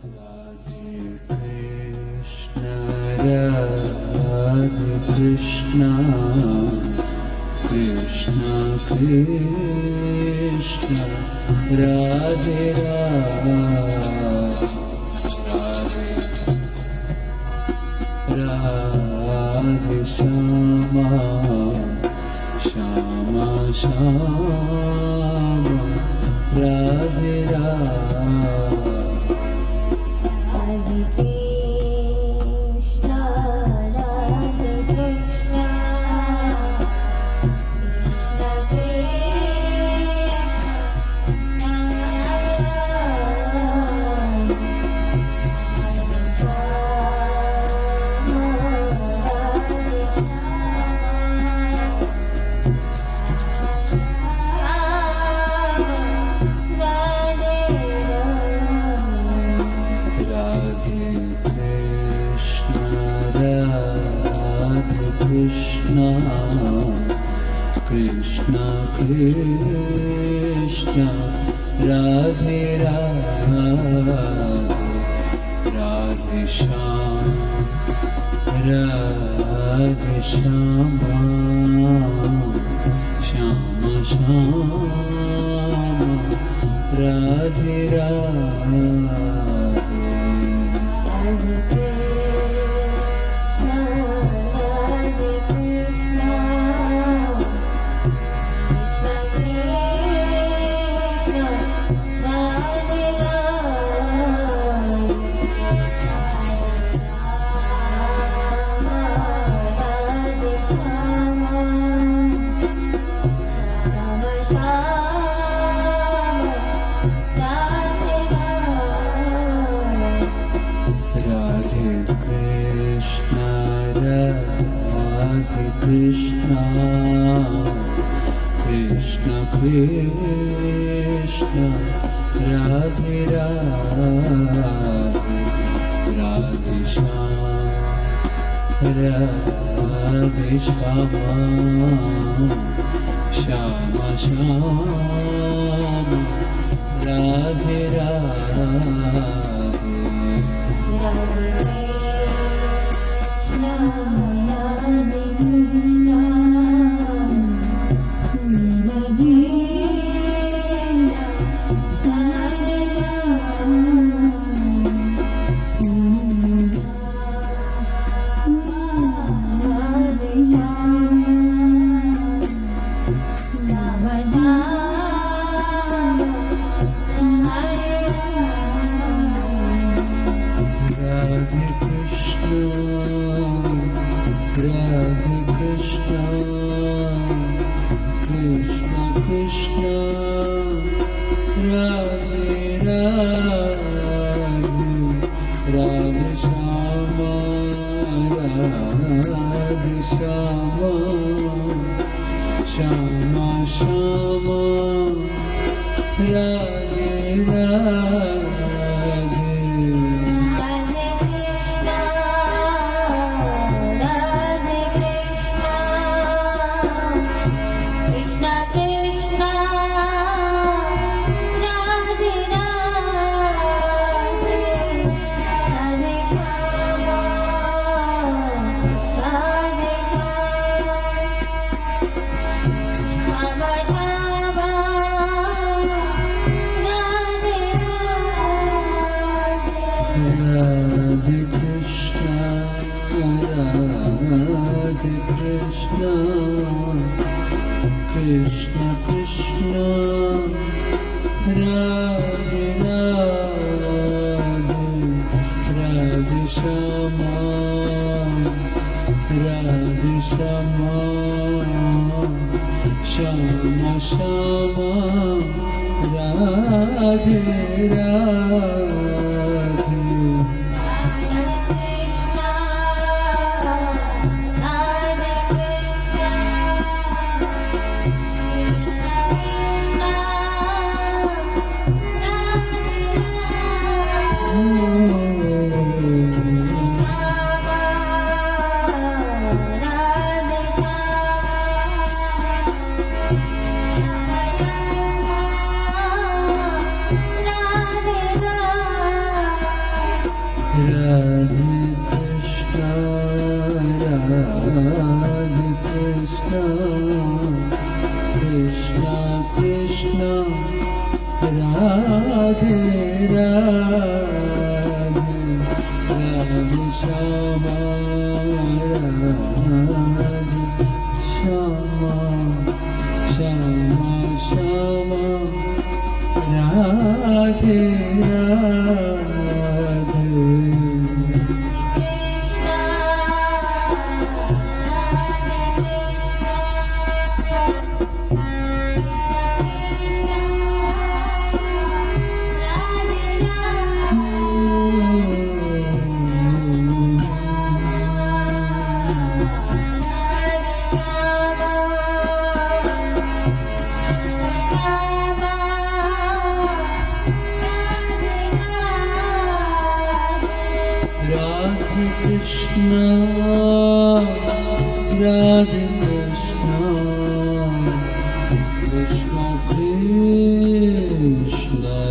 Radhe Krishna, Krishna Krishna, Radhe Radhe, Radhe Shama, Shama Shama, Radhe Radhe. Krishna, Krishna Krishna, Radhe Radhe, Radhe Shama, Radhe Shama, Shama Shama, Radhe Radhe. Krishna, Krishna Krishna, Radhe Radhe, Radhe Shama, Radhe Shama, Shama Shama, Radhe Radhe. Shama Shama, Radhe Radhe. Radhe Krishna, Radhe Krishna, Krishna Krishna, Radhe Radhe, Radhe Shama, Radhe Radhe Krishna, Radhe Krishna, Krishna Krishna, Radhe Radhe, Radhe Shama, Radhe Shama, Shama Shama, Radhe Radhe. Radhe Radhe Krishna, Radhe Krishna, Krishna Krishna, Radhe Radhe, Radhe Shama, Radhe Shama, Shama Shama, Radhe Radhe. Krishna, Radhe Krishna, Krishna Krishna,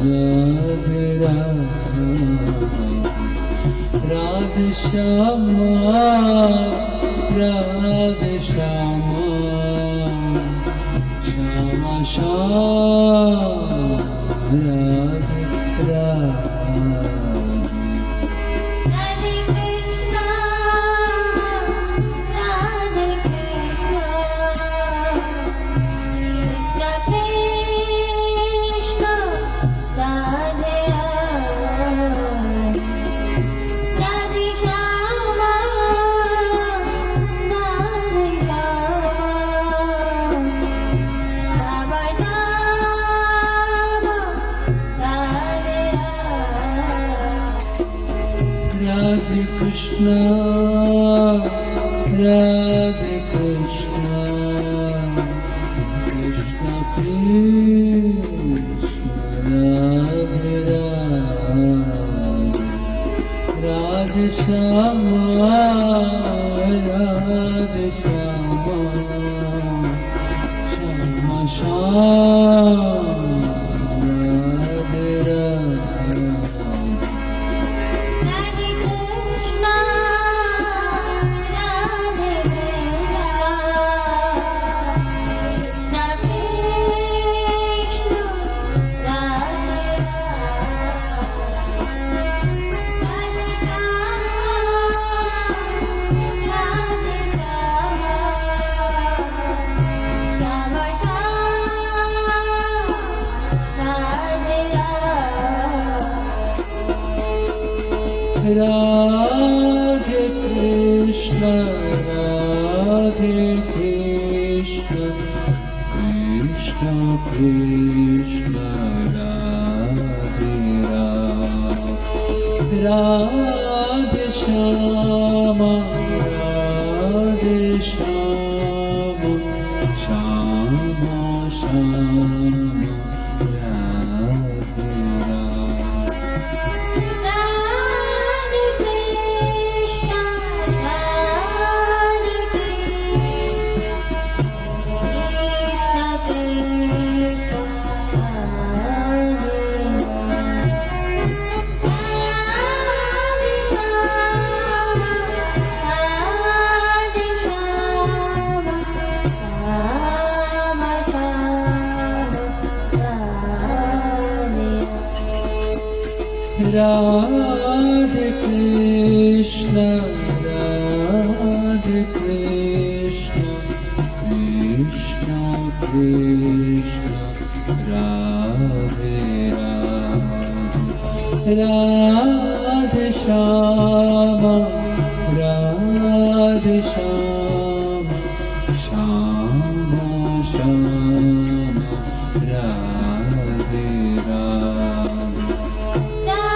Radhe Radhe, Radhe Shama, Radhe Shama, Shama Shama, Radhe Radhe. Radhe Krishna, Radhe Krishna, Krishna Krishna, Radhe Radhe, Radhe Shama, Radhe Shama, Shama Shama, Radhe Radhe. Radhe Krishna, Radhe Krishna, Krishna Krishna, Radhe Radhe, Radhe Shama, Radhe Shama, Shama Shama, Radhe Radhe Krishna, Radhe Krishna, Krishna Krishna, Radhe Radhe, Radhe Shama, Radhe Shama, Shama Shama, Radhe Radhe. Radhe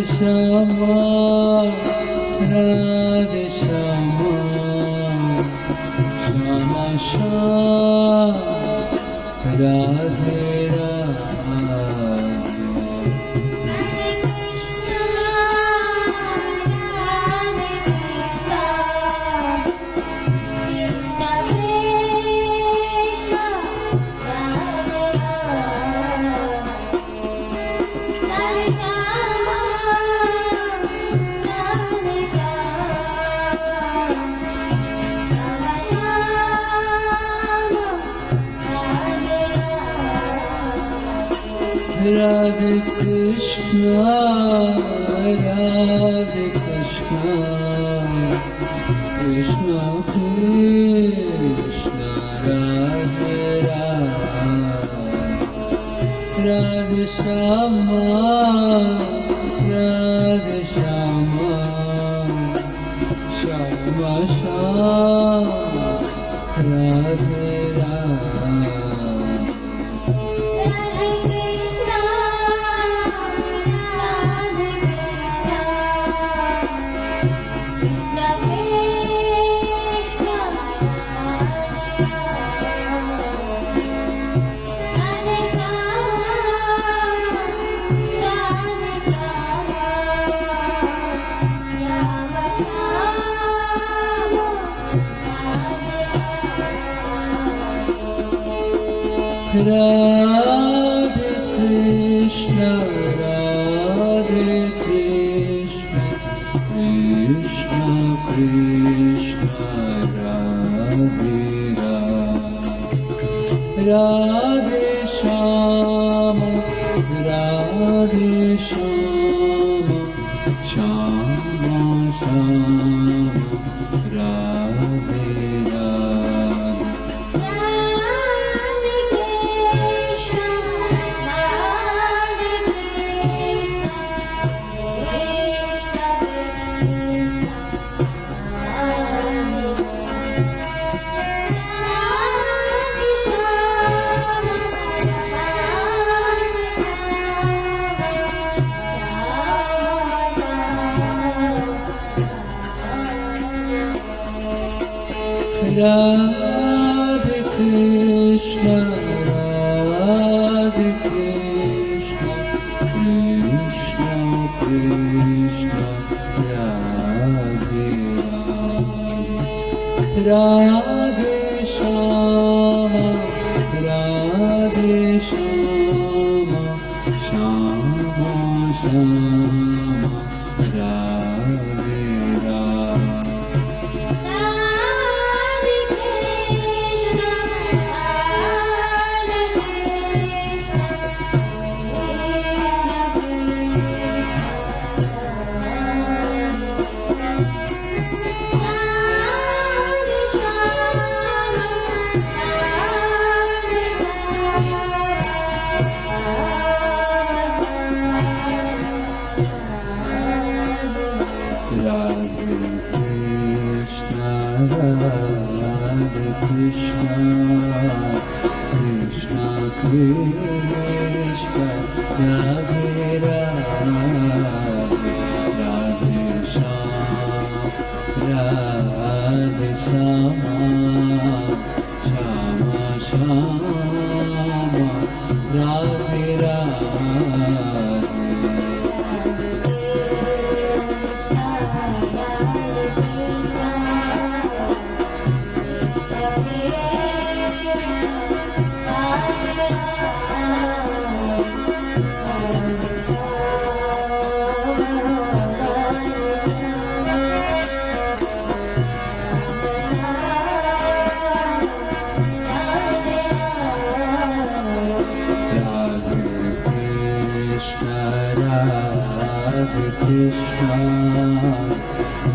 Shyama Radhe Shyama Shyama Shyam Radhe Radhe Krishna, Radhe Krishna, Krishna Krishna, Radhe Radhe, Radhe Shama, Radhe Shama, Shama Shama, Radhe Radhe. Radhe Krishna, Radhe Krishna, Krishna Krishna, Radhe Radhe, Radhe Shama, Radhe Shama, Shama Shama, Radhe Radhe. Radhe Krishna, Radhe Krishna, Krishna Krishna, Radhe Radhe, Radhe Shama, Radhe Shama, Shama Shama, Radhe Radhe. Radhe Krishna, Krishna Krishna, Radhe Radhe, Radhe Shama, Radhe Shama, Shama Shama, Radhe Radhe. Krishna,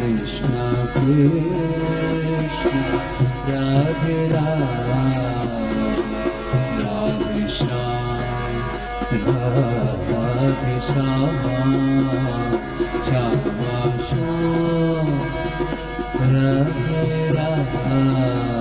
Krishna Krishna, Radhe Radhe, Radhe Shama, Radhe Shama, Shama Shama, Radhe Radhe.